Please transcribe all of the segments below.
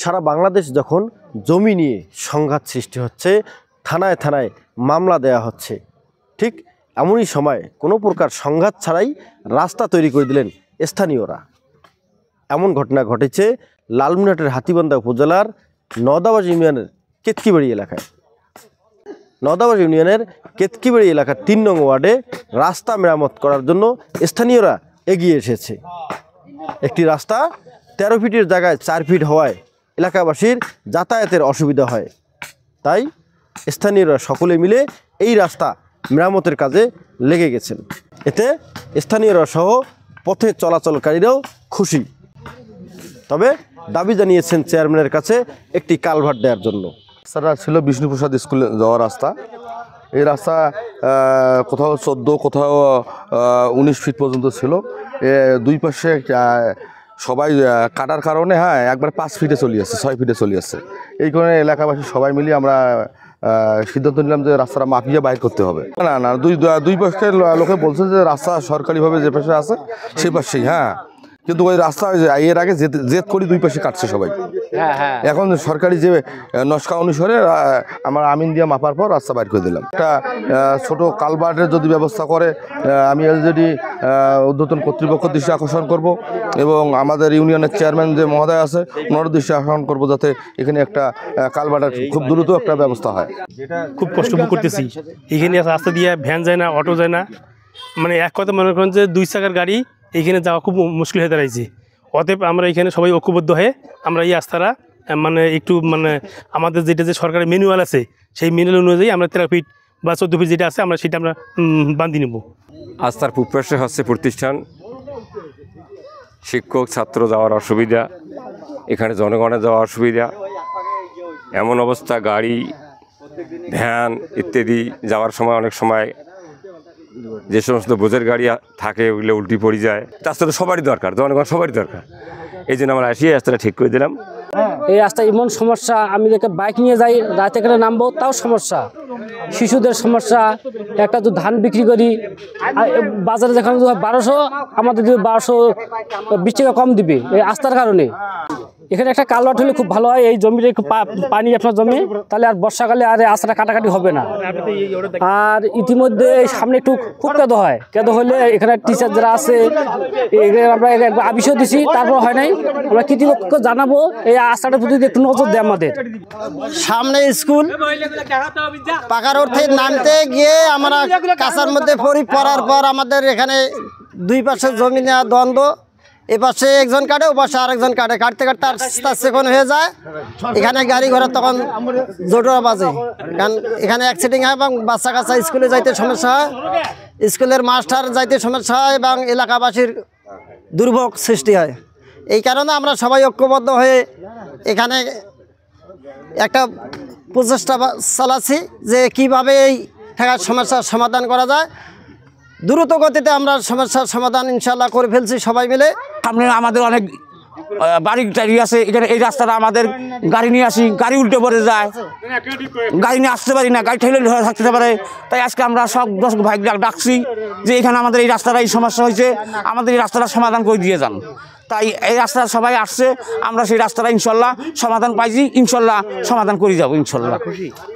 সারা বাংলাদেশ যখন জমি নিয়ে সংঘাত সৃষ্টি হচ্ছে, থানায় থানায় মামলা দেয়া হচ্ছে, ঠিক এমনই সময় কোনো প্রকার সংঘাত ছাড়াই রাস্তা তৈরি করে দিলেন স্থানীয়রা। এমন ঘটনা ঘটেছে লালমনিরহাটের হাতীবান্ধা উপজেলার নওদাবাজ ইউনিয়নের কেতকিবাড়ি এলাকায়। নওদাবাজ ইউনিয়নের কেতকিবাড়ি এলাকার ৩ নং ওয়ার্ডে রাস্তা মেরামত করার জন্য স্থানীয়রা এগিয়ে এসেছে। একটি রাস্তা ১৩ ফিটের জায়গায় ৪ ফিট হওয়ায় এলাকাবাসীর যাতায়াতের অসুবিধা হয়। তাই স্থানীয়রা সকলে মিলে এই রাস্তা মেরামতের কাজে লেগে গেছেন। এতে স্থানীয়রা সহ পথে চলাচলকারীরাও খুশি। তবে দাবি জানিয়েছেন চেয়ারম্যানের কাছে একটি কালভার্ট দেওয়ার জন্য। রাস্তাটা ছিল বিষ্ণুপ্রসাদ স্কুলে যাওয়ার রাস্তা। এই রাস্তা কোথাও 14, কোথাও 19 ফিট পর্যন্ত ছিল। দুই পাশে সবাই কাটার কারণে একবার 5 ফিটে চলে আসছে, 6 ফিটে চলে আসছে। এই কারণে এলাকাবাসী সবাই মিলিয়ে আমরা সিদ্ধান্ত নিলাম যে রাস্তাটা মাপিয়ে বাইর করতে হবে। না, দুই পাশের লোকে বলছে যে রাস্তা সরকারিভাবে যে পাশে আছে সেই পাশেই, কিন্তু ওই রাস্তা এর আগে জেদ করি 2 পাশে কাটছে সবাই। এখন সরকারি যে নস্কা অনুসারে আমার আমিন দিয়ে মাপার পর রাস্তা বাইর করে দিলাম। একটা ছোট কালভার্টের যদি ব্যবস্থা করে আমি যদি ঊর্ধ্বতন কর্তৃপক্ষের দৃষ্টি আকর্ষণ করব এবং আমাদের ইউনিয়নের চেয়ারম্যান যে মহোদয় আছে ওনার দৃষ্টি আকর্ষণ করব, যাতে এখানে একটা কালভার্টের খুব দ্রুত একটা ব্যবস্থা হয়। খুব কষ্ট ভোগ করতেছি। এখানে রাস্তা দিয়ে ভ্যান যায় না, অটো যায় না, মানে এক কথা মনে করেন যে 2 চাকার গাড়ি এইখানে যাওয়া খুব মুশকিল হয়ে দাঁড়াইছে। অতএব আমরা এখানে সবাই ঐক্যবদ্ধ হয়ে আমরা এই রাস্তাটা মানে একটু আমাদের যেটা যে সরকারের ম্যানুয়াল আছে সেই ম্যানুয়াল অনুযায়ী আমরা 13 ফিট বা 14 ফিট যেটা আছে আমরা সেটা আমরা বান্ধি নেব। রাস্তার পূর্বপাশে হচ্ছে প্রতিষ্ঠান, শিক্ষক ছাত্র যাওয়ার অসুবিধা, এখানে জনগণের যাওয়ার অসুবিধা। এমন অবস্থা গাড়ি ভ্যান ইত্যাদি যাওয়ার সময় অনেক সময় যে সমস্ত বোঝের গাড়ি থাকে ওগুলো উল্টি পড়ে যায়। রাস্তাটা সবারই দরকার, জনগণ সবারই দরকার। এই জন্য আমরা আসি রাস্তাটা ঠিক করে দিলাম। এই রাস্তা এমন সমস্যা, আমি দেখে বাইক নিয়ে যাই রাতে করে নামবো তাও সমস্যা, শিশুদের সমস্যা। একটা তো ধান বিক্রি করি বাজারে যেখানে 1200, আমাদের 1200 20 টাকা কম দিবে এই রাস্তার কারণে। এখানে একটা কালভার্ট হলে খুব ভালো হয়। এই জমিটা একটু পানি আপনার জমি, তাহলে আর বর্ষাকালে আর রাস্তাটা কাটাকাটি হবে না। আর ইতিমধ্যে সামনে একটু খুব কেঁদো হয়, কেঁদো হলে এখানে টিচার যারা আছে আমরা আবিষ্কার দিছি, তারপর হয় নাই। আমরা কৃতজ্ঞ জানাবো এই রাস্তাটার প্রতি একটু নজর দেয় আমাদের। সামনে স্কুল, পাকা রোড থেকে নামতে গিয়ে আমরা কাঁচার মধ্যে পড়ার পর আমাদের এখানে 2 পাশে জমি নেওয়া দ্বন্দ্ব। এ পাশে একজন কাটে, ও পাশে আরেকজন কাটে, কাটতে কাটতে আর সেকেন্ড হয়ে যায়। এখানে গাড়ি ঘোড়া তখন জোটরা বাজে, কারণ এখানে অ্যাক্সিডেন্ট হয় এবং বাচ্চা কাচ্চা স্কুলে যাইতে সমস্যা হয়, স্কুলের মাস্টার যাইতে সমস্যা হয় এবং এলাকাবাসীর দুর্ভোগ সৃষ্টি হয়। এই কারণে আমরা সবাই ঐক্যবদ্ধ হয়ে এখানে একটা প্রচেষ্টা চালাচ্ছি যে কীভাবে এই সমস্যার সমাধান করা যায়। দ্রুত গতিতে আমরা সমস্যার সমাধান ইনশাল্লাহ করে ফেলছি সবাই মিলে। সামনে আমাদের অনেক বাড়ি টাড়ি আছে, এখানে এই রাস্তাটা আমাদের গাড়ি নিয়ে আসি, গাড়ি উল্টে পড়ে যায়, গাড়ি নিয়ে আসতে পারি না, গাড়ি ঠেলে ধরে থাকতে পারে। তাই আজকে আমরা সব 10 ভাই ডাকছি যে এখানে আমাদের এই রাস্তাটা এই সমস্যা হয়েছে, আমাদের এই রাস্তাটা সমাধান করে দিয়ে যান। তাই এই রাস্তাটা সবাই আসছে, আমরা সেই রাস্তাটা ইনশাল্লাহ সমাধান পাইছি, ইনশাল্লাহ সমাধান করে যাবো ইনশাল্লাহ।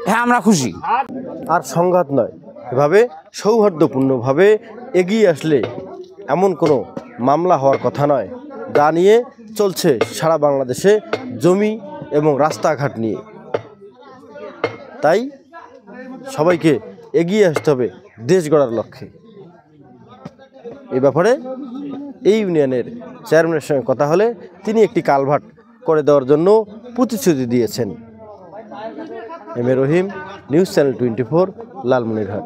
হ্যাঁ, আমরা খুশি। আর সংঘাত নয়, এভাবে সৌহার্দ্যপূর্ণভাবে এগিয়ে আসলে এমন কোনো মামলা হওয়ার কথা নয়, যা নিয়ে চলছে সারা বাংলাদেশে জমি এবং রাস্তাঘাট নিয়ে। তাই সবাইকে এগিয়ে আসতে হবে দেশ গড়ার লক্ষ্যে। এই ব্যাপারে এই ইউনিয়নের চেয়ারম্যানের সঙ্গে কথা হলে তিনি একটি কালভার্ট করে দেওয়ার জন্য প্রতিশ্রুতি দিয়েছেন। M A Rahim, news channel 24, Lalmonirhat.